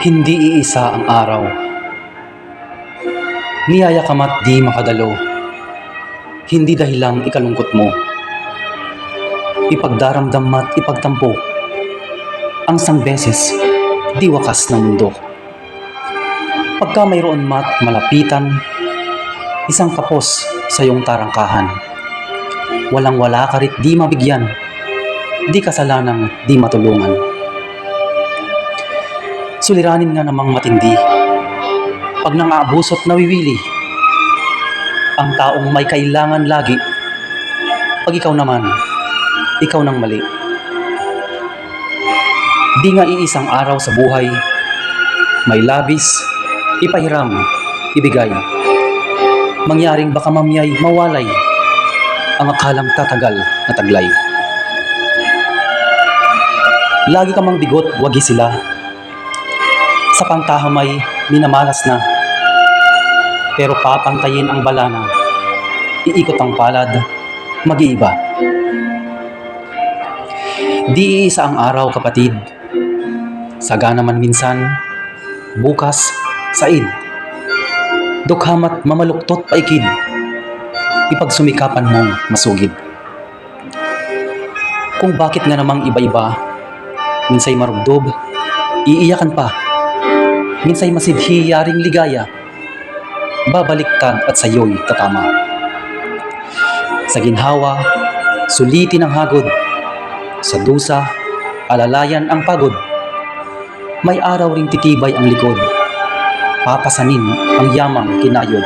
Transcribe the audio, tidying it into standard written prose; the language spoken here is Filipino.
Hindi iisa ang araw, niyaya ka mat di makadalo, hindi dahilang ikalungkot mo, ipagdaramdam mat ipagtampo, ang sang beses, di wakas ng mundo. Pagka mayroon mat malapitan, isang kapos sa iyong tarangkahan, walang wala ka rit di mabigyan, di kasalanang di matulungan. Suliranin nga namang matindi, pag nang-aabusot nawiwili, ang taong may kailangan lagi, pag ikaw naman, ikaw nang mali. Di nga iisang araw sa buhay, may labis, ipahiram, ibigay. Mangyaring baka mamiyay mawalay, ang akalang tatagal na taglay. Lagi ka mang bigot, wagi sila. Sa pangkahamay, minamalas na. Pero papantayin ang balana, iikot ang palad, mag-iiba. Di iisa ang araw, kapatid. Sagana man minsan, bukas, said. Dukhamat mamaluktot paikid, ipagsumikapan mong masugid. Kung bakit nga namang iba-iba, minsay marugdob, iiyakan pa. Minsay masidhi yaring ligaya, babaliktad at sayo'y tatama. Sa ginhawa, sulitin ang hagod. Sa dusa, alalayan ang pagod. May araw ring titibay ang likod. Papasanin ang yamang kinayod.